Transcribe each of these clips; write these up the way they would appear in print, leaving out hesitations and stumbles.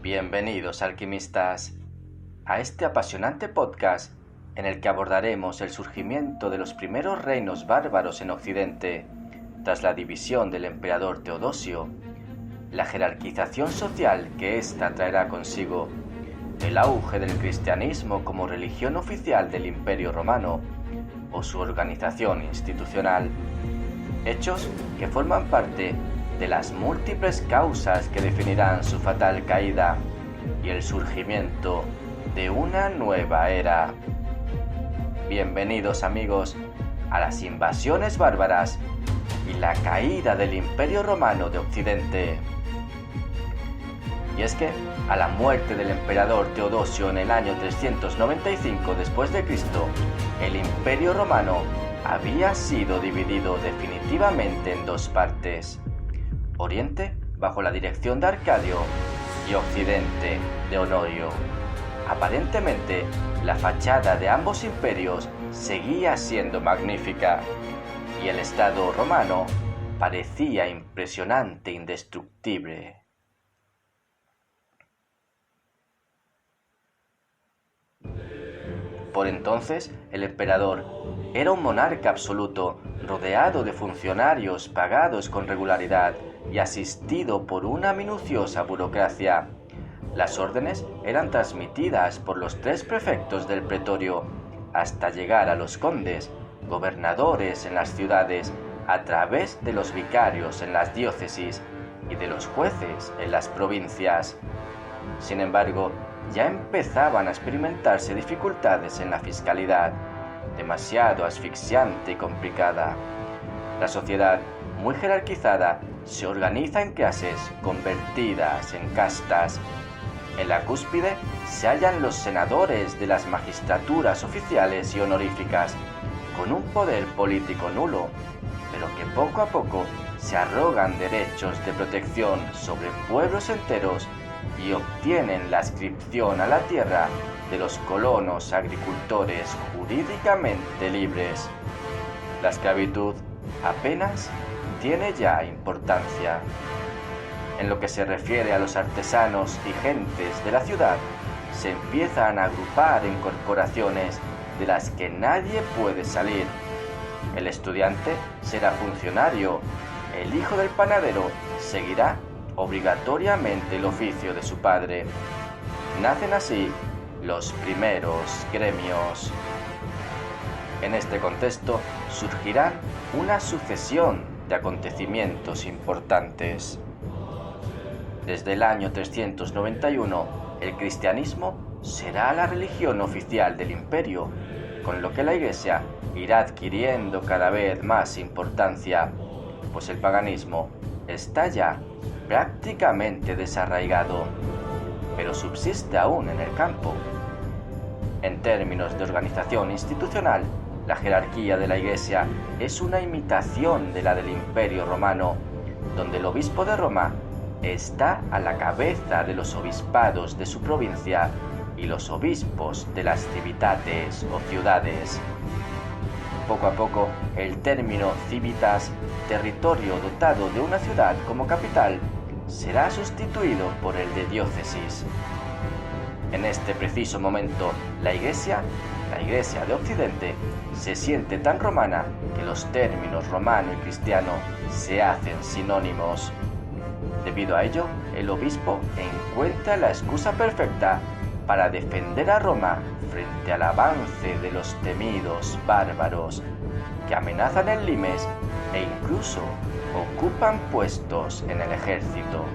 Bienvenidos, alquimistas, a este apasionante podcast en el que abordaremos el surgimiento de los primeros reinos bárbaros en Occidente tras la división del emperador Teodosio, la jerarquización social que ésta traerá consigo, el auge del cristianismo como religión oficial del Imperio Romano o su organización institucional, hechos que forman parte de las múltiples causas que definirán su fatal caída y el surgimiento de una nueva era. Bienvenidos, amigos, a las invasiones bárbaras y la caída del Imperio Romano de Occidente. Y es que, a la muerte del emperador Teodosio en el año 395 después de Cristo, el Imperio Romano había sido dividido definitivamente en dos partes: Oriente, bajo la dirección de Arcadio, y Occidente, de Honorio. Aparentemente, la fachada de ambos imperios seguía siendo magnífica, y el Estado romano parecía impresionante e indestructible. Por entonces, el emperador era un monarca absoluto, rodeado de funcionarios pagados con regularidad y asistido por una minuciosa burocracia. Las órdenes eran transmitidas por los 3 prefectos del pretorio, hasta llegar a los condes, gobernadores en las ciudades, a través de los vicarios en las diócesis y de los jueces en las provincias. Sin embargo, ya empezaban a experimentarse dificultades en la fiscalidad, demasiado asfixiante y complicada. La sociedad, muy jerarquizada, se organiza en clases convertidas en castas. En la cúspide se hallan los senadores de las magistraturas oficiales y honoríficas, con un poder político nulo, pero que poco a poco se arrogan derechos de protección sobre pueblos enteros y obtienen la adscripción a la tierra de los colonos agricultores jurídicamente libres. La esclavitud apenas tiene ya importancia. En lo que se refiere a los artesanos y gentes de la ciudad, se empiezan a agrupar en corporaciones de las que nadie puede salir. El estudiante será funcionario, el hijo del panadero seguirá obligatoriamente el oficio de su padre. Nacen así los primeros gremios. En este contexto surgirá una sucesión de acontecimientos importantes. Desde el año 391, el cristianismo será la religión oficial del imperio, con lo que la Iglesia irá adquiriendo cada vez más importancia, pues el paganismo está ya prácticamente desarraigado, pero subsiste aún en el campo. En términos de organización institucional, la jerarquía de la Iglesia es una imitación de la del Imperio Romano, donde el obispo de Roma está a la cabeza de los obispados de su provincia y los obispos de las civitates o ciudades. Poco a poco, el término civitas, territorio dotado de una ciudad como capital, será sustituido por el de diócesis. En este preciso momento, la Iglesia de Occidente, se siente tan romana que los términos romano y cristiano se hacen sinónimos. Debido a ello, el obispo encuentra la excusa perfecta para defender a Roma frente al avance de los temidos bárbaros que amenazan el limes e incluso ocupan puestos en el ejército.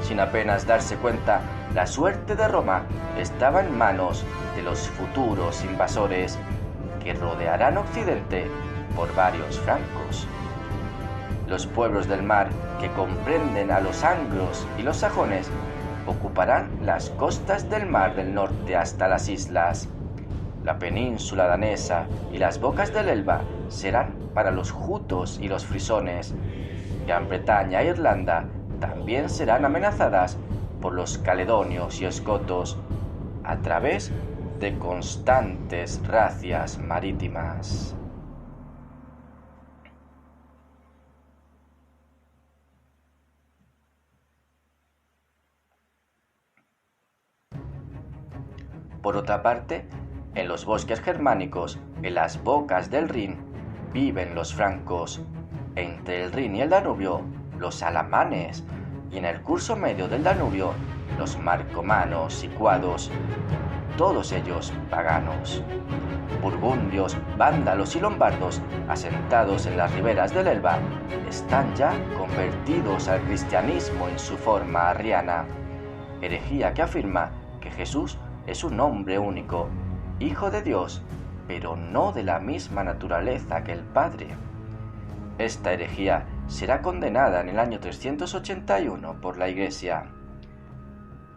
Sin apenas darse cuenta, la suerte de Roma estaba en manos de los futuros invasores que rodearán Occidente por varios francos. Los pueblos del mar, que comprenden a los anglos y los sajones, ocuparán las costas del mar del norte hasta las islas. La península danesa y las bocas del Elba serán para los jutos y los frisones. Gran Bretaña e Irlanda también serán amenazadas por los caledonios y escotos, a través de constantes razias marítimas. Por otra parte, en los bosques germánicos, en las bocas del Rin, viven los francos. Entre el Rin y el Danubio, los alamanes, y en el curso medio del Danubio, los marcomanos y cuados, todos ellos paganos. Burgundios, vándalos y lombardos, asentados en las riberas del Elba, están ya convertidos al cristianismo en su forma arriana, herejía que afirma que Jesús es un hombre único, hijo de Dios, pero no de la misma naturaleza que el Padre. Esta herejía será condenada en el año 381 por la Iglesia.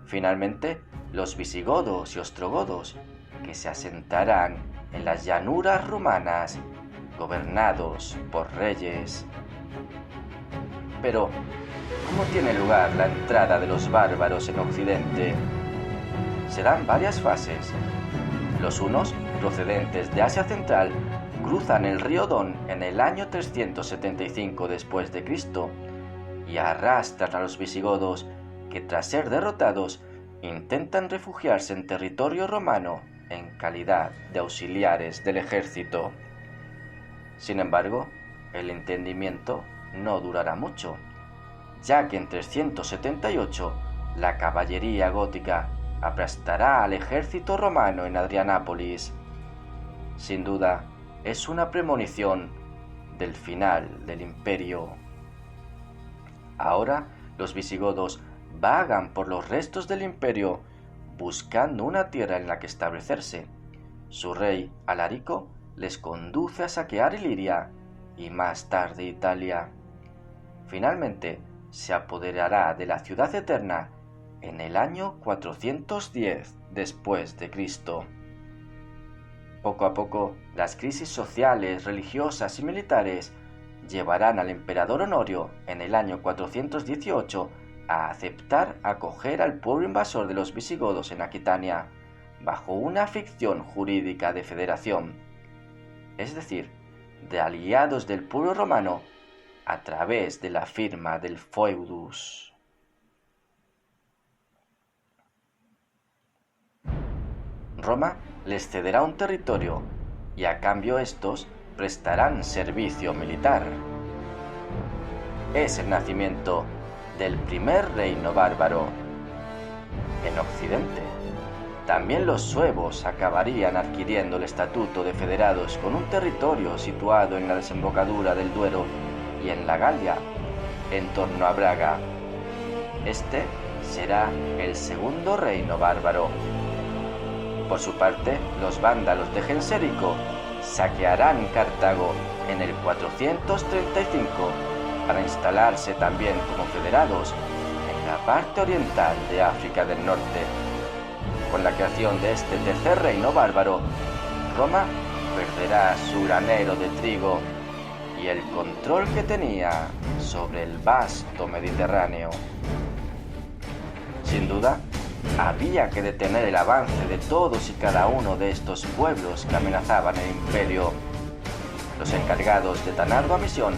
Finalmente, los visigodos y ostrogodos, que se asentarán en las llanuras rumanas, gobernados por reyes. Pero, ¿cómo tiene lugar la entrada de los bárbaros en Occidente? Se dan varias fases. Los hunos, procedentes de Asia Central, cruzan el río Don en el año 375 después de Cristo y arrastran a los visigodos que, tras ser derrotados, intentan refugiarse en territorio romano en calidad de auxiliares del ejército. Sin embargo, el entendimiento no durará mucho, ya que en 378 la caballería gótica aplastará al ejército romano en Adrianápolis. Sin duda, es una premonición del final del imperio. Ahora, los visigodos vagan por los restos del imperio buscando una tierra en la que establecerse. Su rey, Alarico, les conduce a saquear Iliria y más tarde Italia. Finalmente, se apoderará de la ciudad eterna en el año 410 después de Cristo. Poco a poco, las crisis sociales, religiosas y militares llevarán al emperador Honorio en el año 418 a aceptar acoger al pueblo invasor de los visigodos en Aquitania, bajo una ficción jurídica de federación, es decir, de aliados del pueblo romano a través de la firma del foeudus. Roma les cederá un territorio y a cambio estos prestarán servicio militar. Es el nacimiento del primer reino bárbaro. En Occidente, también los suevos acabarían adquiriendo el estatuto de federados con un territorio situado en la desembocadura del Duero y en la Galia, en torno a Braga. Este será el segundo reino bárbaro. Por su parte, los vándalos de Gensérico saquearán Cartago en el 435 para instalarse también como federados en la parte oriental de África del Norte. Con la creación de este tercer reino bárbaro, Roma perderá su granero de trigo y el control que tenía sobre el vasto Mediterráneo. Sin duda, había que detener el avance de todos y cada uno de estos pueblos que amenazaban el imperio. Los encargados de tan ardua misión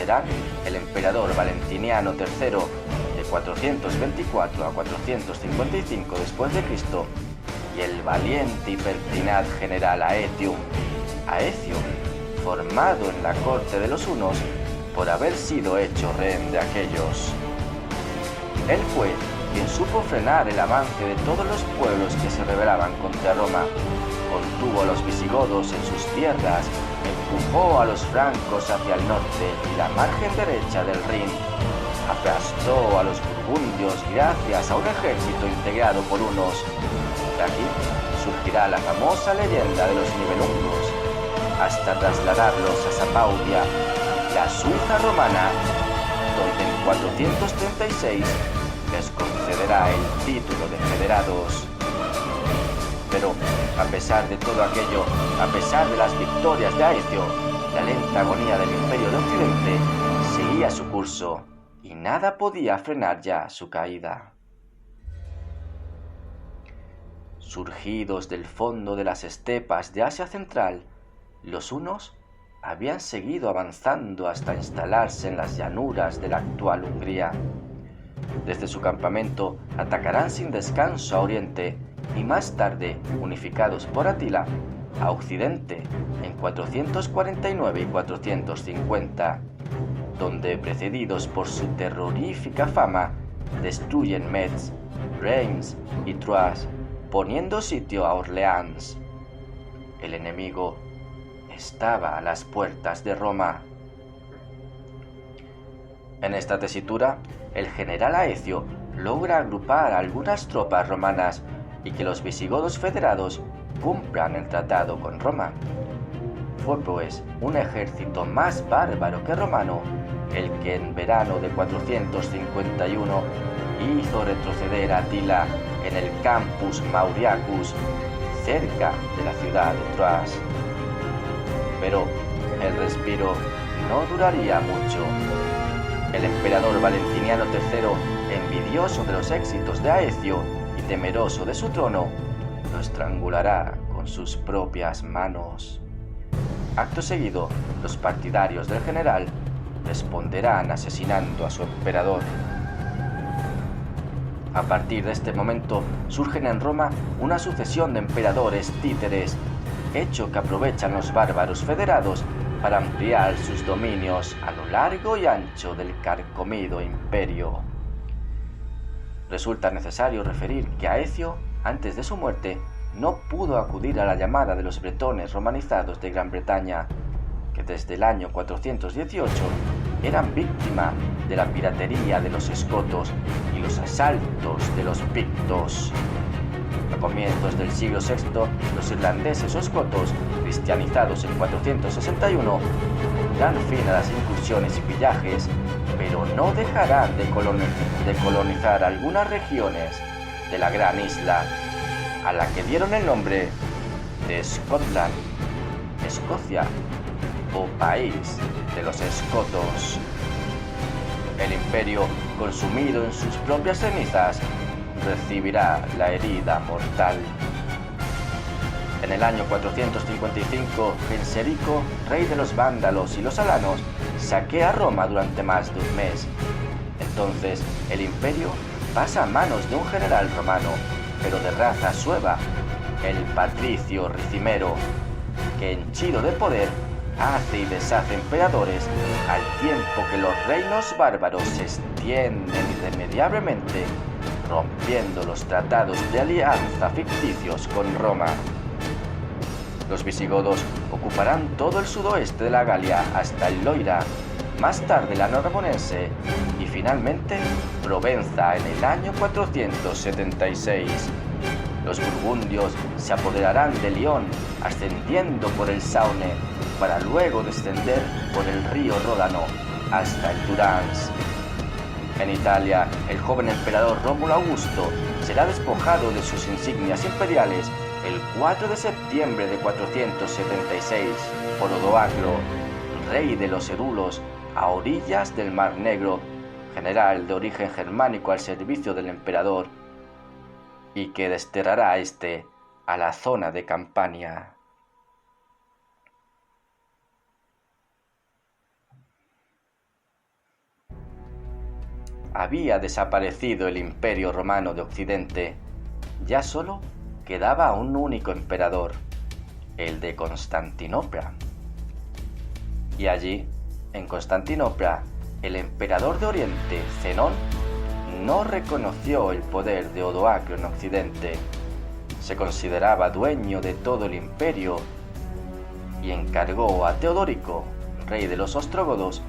serán el emperador Valentiniano III de 424 a 455 después de Cristo y el valiente y pertinaz general Aetium, Aecio, formado en la corte de los hunos por haber sido hecho rehén de aquellos. Él fue quien supo frenar el avance de todos los pueblos que se rebelaban contra Roma, contuvo a los visigodos en sus tierras, empujó a los francos hacia el norte y la margen derecha del Rin, aplastó a los burgundios gracias a un ejército integrado por hunos. De aquí surgirá la famosa leyenda de los Nibelungos, hasta trasladarlos a Sapaudia, la Suiza romana, donde en 436 les concederá el título de federados. Pero, a pesar de todo aquello, a pesar de las victorias de Aecio, la lenta agonía del Imperio de Occidente seguía su curso y nada podía frenar ya su caída. Surgidos del fondo de las estepas de Asia Central, los hunos habían seguido avanzando hasta instalarse en las llanuras de la actual Hungría. Desde su campamento atacarán sin descanso a Oriente y más tarde unificados por Atila, a Occidente en 449 y 450, donde, precedidos por su terrorífica fama, destruyen Metz, Reims y Troyes, poniendo sitio a Orleans. El enemigo estaba a las puertas de Roma. En esta tesitura, el general Aecio logra agrupar algunas tropas romanas y que los visigodos federados cumplan el tratado con Roma. Fue pues un ejército más bárbaro que romano el que en verano de 451 hizo retroceder a Atila en el Campus Mauriacus, cerca de la ciudad de Troyes. Pero el respiro no duraría mucho. El emperador Valentiniano III, envidioso de los éxitos de Aecio y temeroso de su trono, lo estrangulará con sus propias manos. Acto seguido, los partidarios del general responderán asesinando a su emperador. A partir de este momento surgen en Roma una sucesión de emperadores títeres, hecho que aprovechan los bárbaros federados para ampliar sus dominios a lo largo y ancho del carcomido imperio. Resulta necesario referir que Aecio, antes de su muerte, no pudo acudir a la llamada de los bretones romanizados de Gran Bretaña, que desde el año 418 eran víctima de la piratería de los escotos y los asaltos de los pictos. A comienzos del siglo VI, los irlandeses o escotos, cristianizados en 461, dan fin a las incursiones y pillajes, pero no dejarán de colonizar algunas regiones de la gran isla, a la que dieron el nombre de Scotland, Escocia o País de los Escotos. El imperio, consumido en sus propias cenizas, recibirá la herida mortal. En el año 455, Genserico, rey de los vándalos y los alanos, saquea Roma durante más de un mes. Entonces, el imperio pasa a manos de un general romano, pero de raza sueva, el patricio Ricimero, que, henchido de poder, hace y deshace emperadores al tiempo que los reinos bárbaros se extienden irremediablemente, rompiendo los tratados de alianza ficticios con Roma. Los visigodos ocuparán todo el sudoeste de la Galia hasta el Loira, más tarde la Narbonense y finalmente Provenza en el año 476. Los burgundios se apoderarán de Lyon, ascendiendo por el Saone, para luego descender por el río Ródano hasta el Durance. En Italia, el joven emperador Rómulo Augusto será despojado de sus insignias imperiales el 4 de septiembre de 476 por Odoacro, rey de los Edulos, a orillas del Mar Negro, general de origen germánico al servicio del emperador, y que desterrará a este a la zona de Campania. Había desaparecido el Imperio Romano de Occidente, ya solo quedaba un único emperador, el de Constantinopla. Y allí, en Constantinopla, el emperador de Oriente, Zenón, no reconoció el poder de Odoacro en Occidente. Se consideraba dueño de todo el imperio y encargó a Teodorico, rey de los ostrogodos,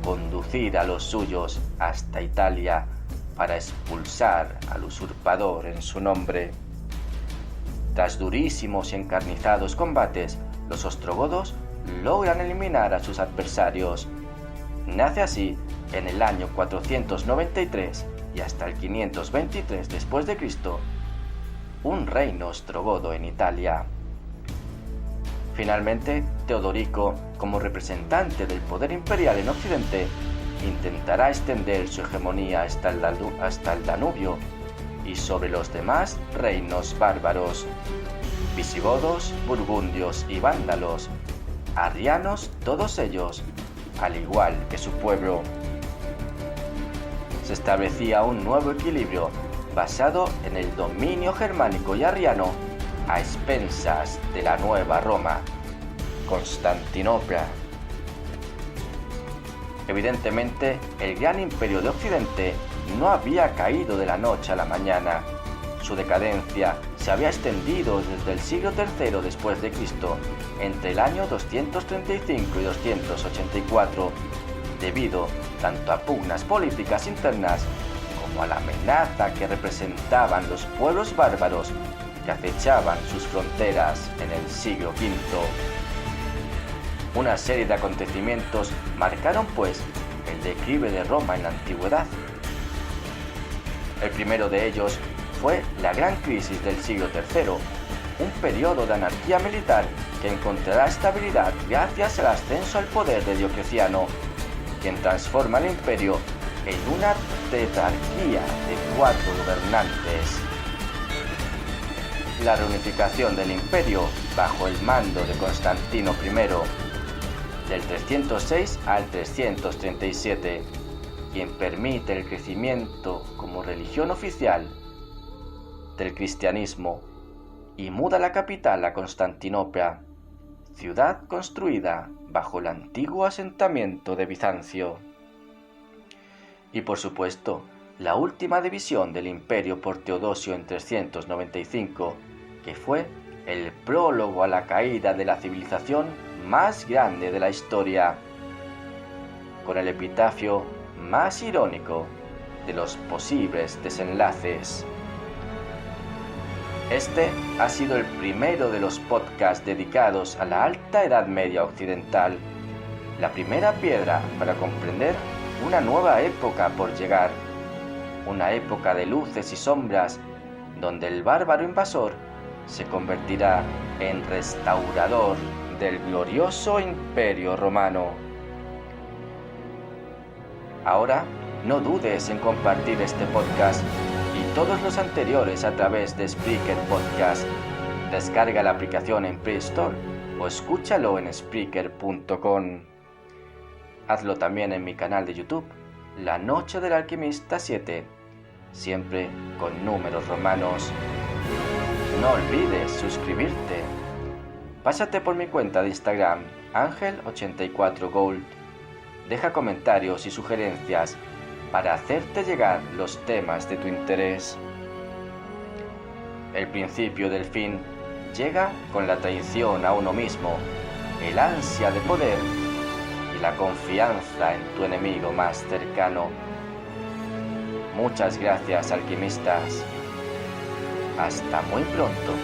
conducir a los suyos hasta Italia para expulsar al usurpador en su nombre. Tras durísimos y encarnizados combates, los ostrogodos logran eliminar a sus adversarios. Nace así, en el año 493 y hasta el 523 después de Cristo, un reino ostrogodo en Italia. Finalmente, Teodorico, como representante del poder imperial en Occidente, intentará extender su hegemonía hasta el Danubio y sobre los demás reinos bárbaros, visigodos, burgundios y vándalos, arrianos todos ellos, al igual que su pueblo. Se establecía un nuevo equilibrio basado en el dominio germánico y arriano a expensas de la Nueva Roma, Constantinopla. Evidentemente, el gran imperio de Occidente no había caído de la noche a la mañana. Su decadencia se había extendido desde el siglo III después de Cristo, entre el año 235 y 284, debido tanto a pugnas políticas internas como a la amenaza que representaban los pueblos bárbaros que acechaban sus fronteras en el siglo V. Una serie de acontecimientos marcaron, pues, el declive de Roma en la antigüedad. El primero de ellos fue la gran crisis del siglo III, un periodo de anarquía militar que encontrará estabilidad gracias al ascenso al poder de Diocleciano, quien transforma el imperio en una tetrarquía de 4 gobernantes. La reunificación del imperio bajo el mando de Constantino I, del 306 al 337, quien permite el crecimiento como religión oficial del cristianismo y muda la capital a Constantinopla, ciudad construida bajo el antiguo asentamiento de Bizancio. Y por supuesto, la última división del imperio por Teodosio en 395, que fue el prólogo a la caída de la civilización más grande de la historia, con el epitafio más irónico de los posibles desenlaces. Este ha sido el primero de los podcasts dedicados a la Alta Edad Media Occidental, la primera piedra para comprender una nueva época por llegar, una época de luces y sombras donde el bárbaro invasor se convertirá en restaurador del glorioso Imperio Romano. Ahora, no dudes en compartir este podcast y todos los anteriores a través de Spreaker Podcast. Descarga la aplicación en Play Store o escúchalo en Spreaker.com. Hazlo también en mi canal de YouTube, La Noche del Alquimista 7, siempre con números romanos. No olvides suscribirte. Pásate por mi cuenta de Instagram, Angel84Gold. Deja comentarios y sugerencias para hacerte llegar los temas de tu interés. El principio del fin llega con la traición a uno mismo, el ansia de poder y la confianza en tu enemigo más cercano. Muchas gracias, alquimistas. Hasta muy pronto.